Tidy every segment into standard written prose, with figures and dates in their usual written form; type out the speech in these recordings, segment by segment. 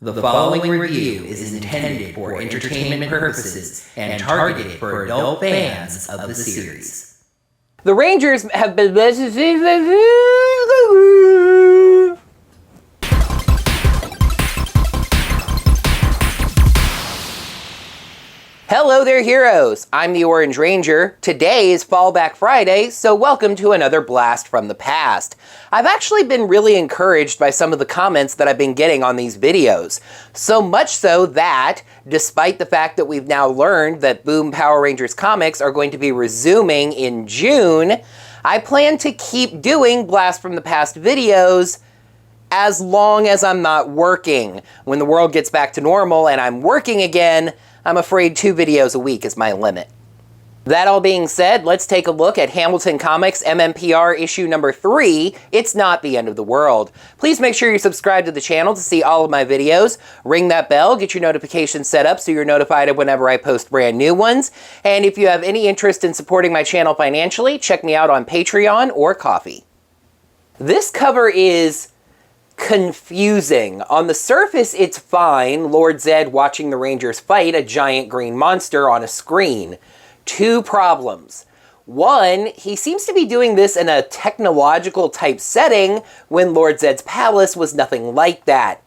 The following review is intended for entertainment purposes and targeted for adult fans of the series. The Rangers have been... Hello there, heroes. I'm the Orange Ranger. Today is Fallback Friday, so welcome to another blast from the past. I've actually been really encouraged by some of the comments that I've been getting on these videos. So much so that, despite the fact that we've now learned that Boom Power Rangers comics are going to be resuming in June, I plan to keep doing Blast from the Past videos as long as I'm not working. When the world gets back to normal and I'm working again, I'm afraid 2 videos a week is my limit. That all being said, let's take a look at Hamilton Comics MMPR issue number 3, It's Not the End of the World. Please make sure you subscribe to the channel to see all of my videos. Ring that bell, get your notifications set up so you're notified of whenever I post brand new ones. And if you have any interest in supporting my channel financially, check me out on Patreon or Ko-fi. This cover is confusing. On the surface, it's fine. Lord Zedd watching the Rangers fight a giant green monster on a screen. 2 problems. 1, he seems to be doing this in a technological type setting when Lord Zedd's palace was nothing like that.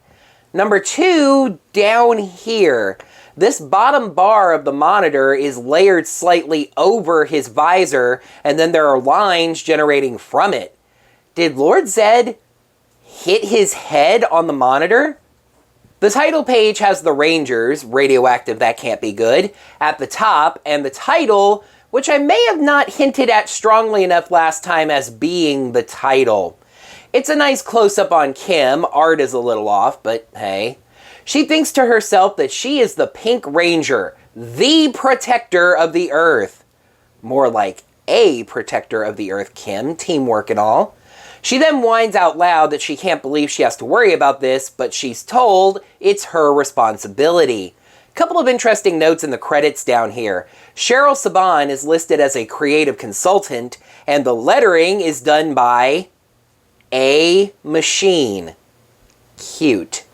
Number 2, down here. This bottom bar of the monitor is layered slightly over his visor, and then there are lines generating from it. Did Lord Zedd hit his head on the monitor? The title page has the Rangers, radioactive that can't be good, at the top, and the title, which I may have not hinted at strongly enough last time as being the title. It's a nice close-up on Kim. Art is a little off, but hey. She thinks to herself that she is the Pink Ranger, the protector of the Earth. More like a protector of the Earth, Kim, teamwork and all. She then whines out loud that she can't believe she has to worry about this, but she's told it's her responsibility. Couple of interesting notes in the credits down here. Cheryl Saban is listed as a creative consultant, and the lettering is done by a machine. Cute.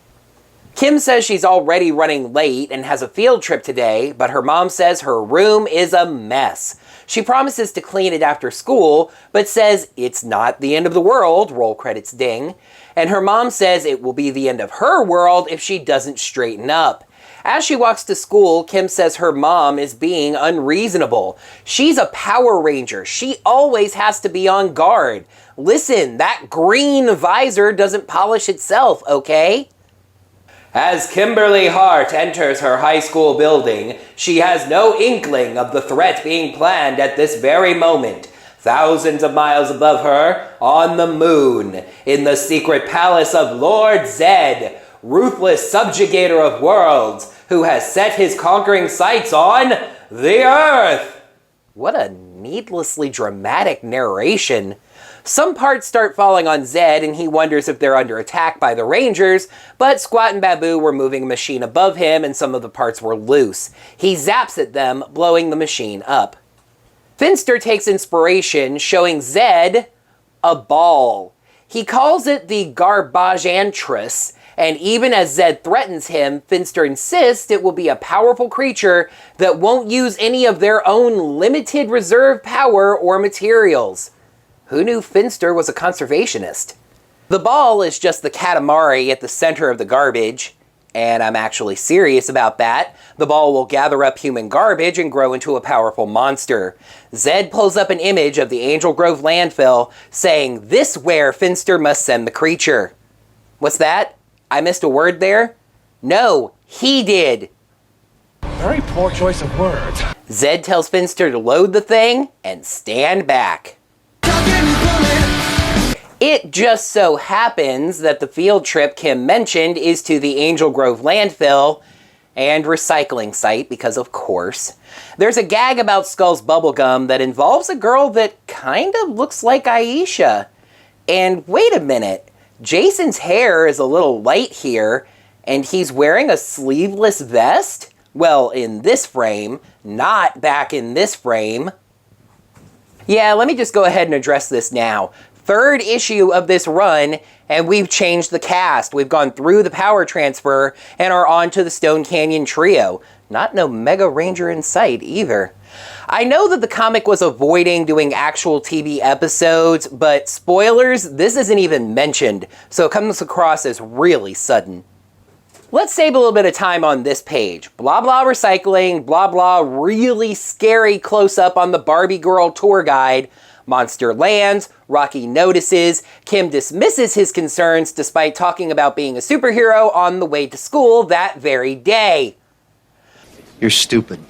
Kim says she's already running late and has a field trip today, but her mom says her room is a mess. She promises to clean it after school, but says it's not the end of the world, roll credits ding, and her mom says it will be the end of her world if she doesn't straighten up. As she walks to school, Kim says her mom is being unreasonable. She's a Power Ranger. She always has to be on guard. Listen, that green visor doesn't polish itself, okay? As Kimberly Hart enters her high school building, she has no inkling of the threat being planned at this very moment. Thousands of miles above her, on the moon, in the secret palace of Lord Zedd, ruthless subjugator of worlds, who has set his conquering sights on the Earth. What a needlessly dramatic narration. Some parts start falling on Zedd, and he wonders if they're under attack by the Rangers, but Squat and Babu were moving a machine above him, and some of the parts were loose. He zaps at them, blowing the machine up. Finster takes inspiration, showing Zedd a ball. He calls it the Garbageantress, and even as Zedd threatens him, Finster insists it will be a powerful creature that won't use any of their own limited reserve power or materials. Who knew Finster was a conservationist? The ball is just the Katamari at the center of the garbage, and I'm actually serious about that. The ball will gather up human garbage and grow into a powerful monster. Zedd pulls up an image of the Angel Grove landfill, saying this where Finster must send the creature. What's that? I missed a word there? No, he did. Very poor choice of words. Zedd tells Finster to load the thing and stand back. It just so happens that the field trip Kim mentioned is to the Angel Grove landfill and recycling site, because of course. There's a gag about Skull's bubblegum that involves a girl that kind of looks like Aisha. And wait a minute, Jason's hair is a little light here, and he's wearing a sleeveless vest? Well, in this frame, not back in this frame. Yeah, let me just go ahead and address this now. third issue of this run, and we've changed the cast. We've gone through the power transfer and are on to the Stone Canyon Trio. Not no Mega Ranger in sight either. I know that the comic was avoiding doing actual TV episodes, but spoilers, this isn't even mentioned, so it comes across as really sudden. Let's save a little bit of time on this page. Blah blah recycling, blah blah really scary close-up on the Barbie girl tour guide. Monster lands, Rocky notices, Kim dismisses his concerns despite talking about being a superhero on the way to school that very day. You're stupid.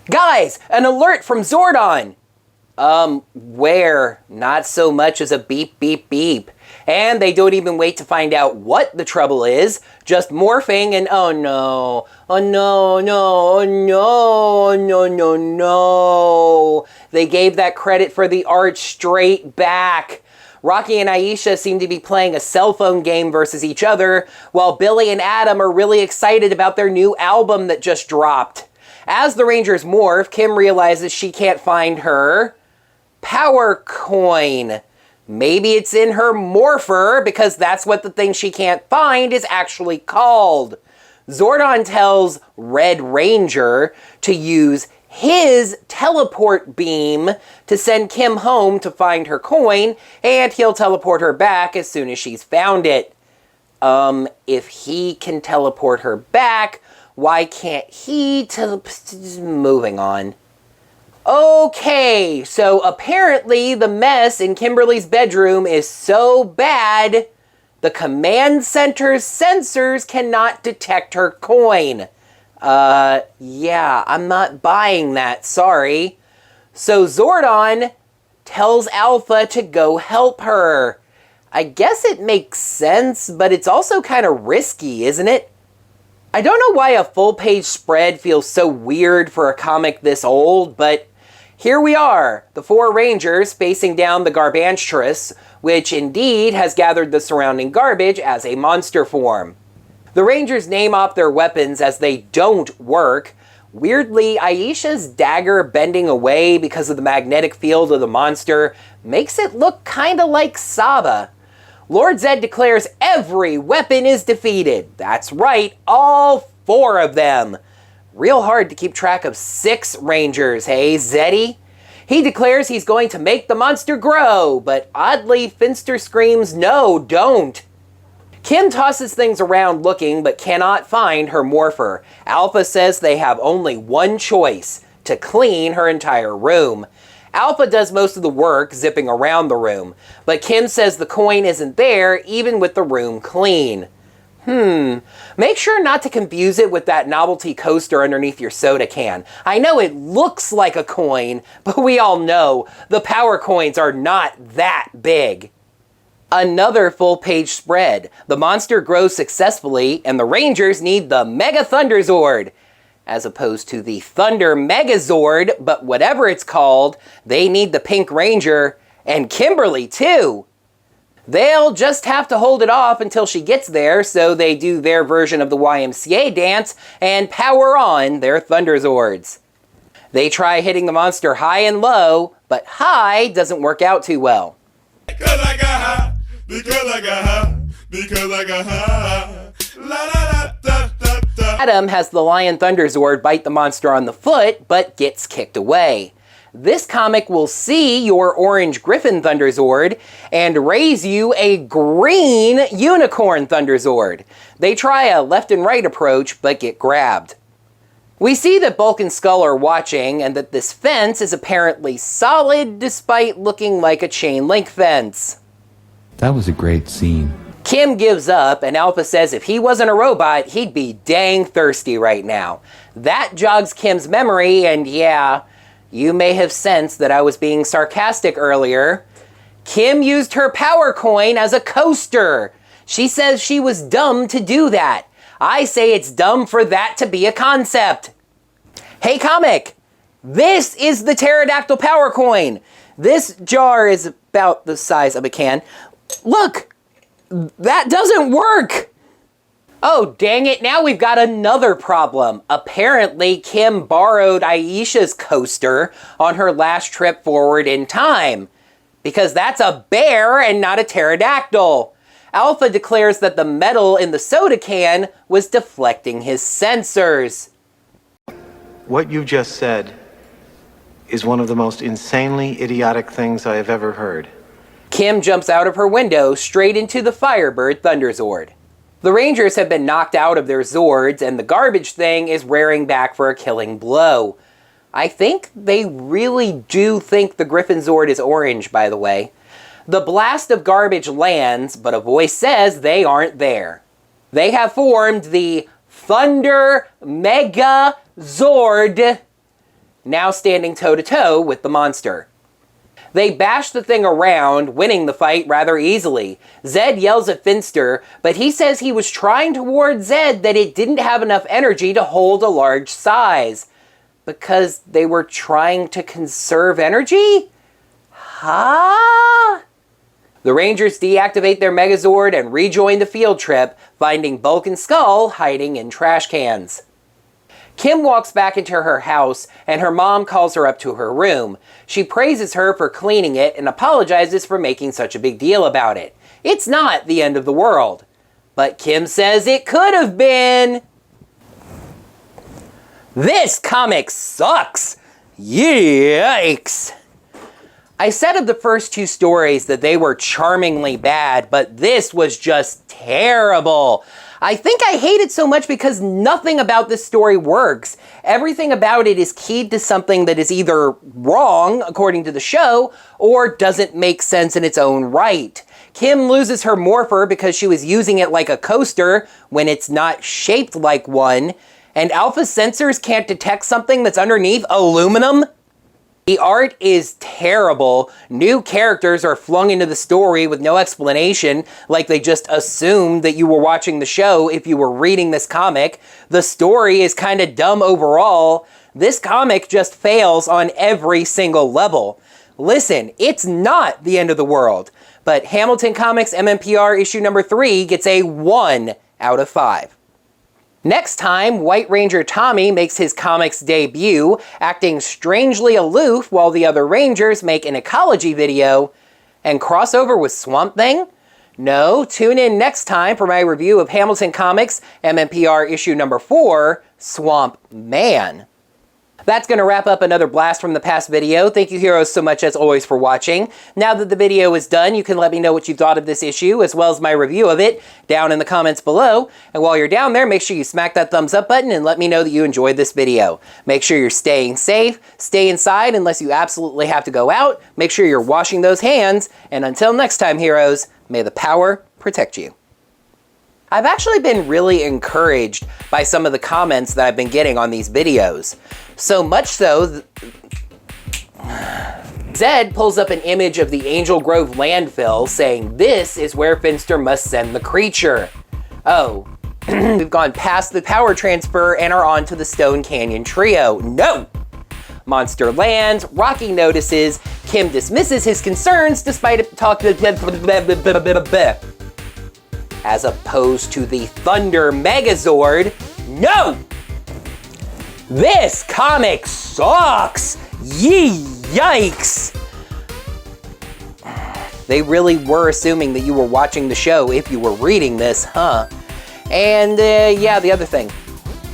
Guys, an alert from Zordon! Where? Not so much as a beep beep beep. And they don't even wait to find out what the trouble is, just morphing and oh no, no. They gave that credit for the art straight back. Rocky and Aisha seem to be playing a cell phone game versus each other, while Billy and Adam are really excited about their new album that just dropped. As the Rangers morph, Kim realizes she can't find her power coin. Maybe it's in her morpher, because that's what the thing she can't find is actually called. Zordon tells Red Ranger to use his teleport beam to send Kim home to find her coin, and he'll teleport her back as soon as she's found it. If he can teleport her back, why can't he moving on. Okay, so apparently the mess in Kimberly's bedroom is so bad, the command center's sensors cannot detect her coin. Yeah, I'm not buying that, sorry. So Zordon tells Alpha to go help her. I guess it makes sense, but it's also kind of risky, isn't it? I don't know why a full-page spread feels so weird for a comic this old, but here we are, the four Rangers facing down the Garbantress, which indeed has gathered the surrounding garbage as a monster form. The Rangers name off their weapons as they don't work. Weirdly, Aisha's dagger bending away because of the magnetic field of the monster makes it look kinda like Saba. Lord Zedd declares every weapon is defeated. That's right, all four of them. Real hard to keep track of 6 Rangers, hey, Zeddy? He declares he's going to make the monster grow, but oddly, Finster screams, no, don't. Kim tosses things around looking, but cannot find her morpher. Alpha says they have only one choice, to clean her entire room. Alpha does most of the work, zipping around the room, but Kim says the coin isn't there, even with the room clean. Make sure not to confuse it with that novelty coaster underneath your soda can. I know it looks like a coin, but we all know the power coins are not that big. Another full-page spread. The monster grows successfully, and the Rangers need the Mega Thunderzord. As opposed to the Thunder Megazord, but whatever it's called, they need the Pink Ranger, and Kimberly too. They'll just have to hold it off until she gets there, so they do their version of the YMCA dance and power on their Thunderzords. They try hitting the monster high and low, but high doesn't work out too well. Because I got high, because I got high, because I got high, la la la da da da. Adam has the Lion Thunderzord bite the monster on the foot, but gets kicked away. This comic will see your orange Griffin Thunderzord and raise you a green Unicorn Thunderzord. They try a left and right approach, but get grabbed. We see that Bulk and Skull are watching, and that this fence is apparently solid despite looking like a chain link fence. That was a great scene. Kim gives up, and Alpha says if he wasn't a robot, he'd be dang thirsty right now. That jogs Kim's memory, and yeah, you may have sensed that I was being sarcastic earlier. Kim used her power coin as a coaster. She says she was dumb to do that. I say it's dumb for that to be a concept. Hey comic, this is the pterodactyl power coin. This jar is about the size of a can. Look, that doesn't work. Oh, dang it, now we've got another problem. Apparently, Kim borrowed Aisha's coaster on her last trip forward in time. because that's a bear and not a pterodactyl. Alpha declares that the metal in the soda can was deflecting his sensors. What you just said is one of the most insanely idiotic things I have ever heard. Kim jumps out of her window straight into the Firebird Thunderzord. The Rangers have been knocked out of their Zords, and the garbage thing is rearing back for a killing blow. I think they really do think the Griffin Zord is orange, by the way. The blast of garbage lands, but a voice says they aren't there. They have formed the Thunder Mega Zord, now standing toe-to-toe with the monster. They bash the thing around, winning the fight rather easily. Zedd yells at Finster, but he says he was trying to warn Zedd that it didn't have enough energy to hold a large size. Because they were trying to conserve energy? Huh? The Rangers deactivate their Megazord and rejoin the field trip, finding Bulk and Skull hiding in trash cans. Kim walks back into her house, and her mom calls her up to her room. She praises her for cleaning it and apologizes for making such a big deal about it. It's not the end of the world. But Kim says it could have been. This comic sucks! Yikes! I said of the first two stories that they were charmingly bad, but this was just terrible. I think I hate it so much because nothing about this story works. Everything about it is keyed to something that is either wrong, according to the show, or doesn't make sense in its own right. Kim loses her morpher because she was using it like a coaster when it's not shaped like one, and Alpha's sensors can't detect something that's underneath aluminum. The art is terrible. New characters are flung into the story with no explanation, like they just assumed that you were watching the show if you were reading this comic. The story is kind of dumb overall. This comic just fails on every single level. Listen, it's not the end of the world, but Hamilton Comics MMPR issue number 3 gets a 1 out of 5. Next time, White Ranger Tommy makes his comics debut, acting strangely aloof while the other Rangers make an ecology video, and crossover with Swamp Thing? No, tune in next time for my review of Hamilton Comics MMPR issue number 4, Swamp Man. That's going to wrap up another Blast from the Past video. Thank you heroes so much as always for watching. Now that the video is done, you can let me know what you thought of this issue as well as my review of it down in the comments below. And while you're down there, make sure you smack that thumbs up button and let me know that you enjoyed this video. Make sure you're staying safe, stay inside unless you absolutely have to go out, make sure you're washing those hands, and until next time heroes, may the power protect you. I've actually been really encouraged by some of the comments that I've been getting on these videos. So much so, Zedd pulls up an image of the Angel Grove landfill saying this is where Finster must send the creature. Oh, we've gone past the power transfer and are on to the Stone Canyon trio. No! Monster lands, Rocky notices, Kim dismisses his concerns despite it talking as opposed to the Thunder Megazord. No! This comic sucks! Yikes! They really were assuming that you were watching the show if you were reading this, huh? And yeah, the other thing.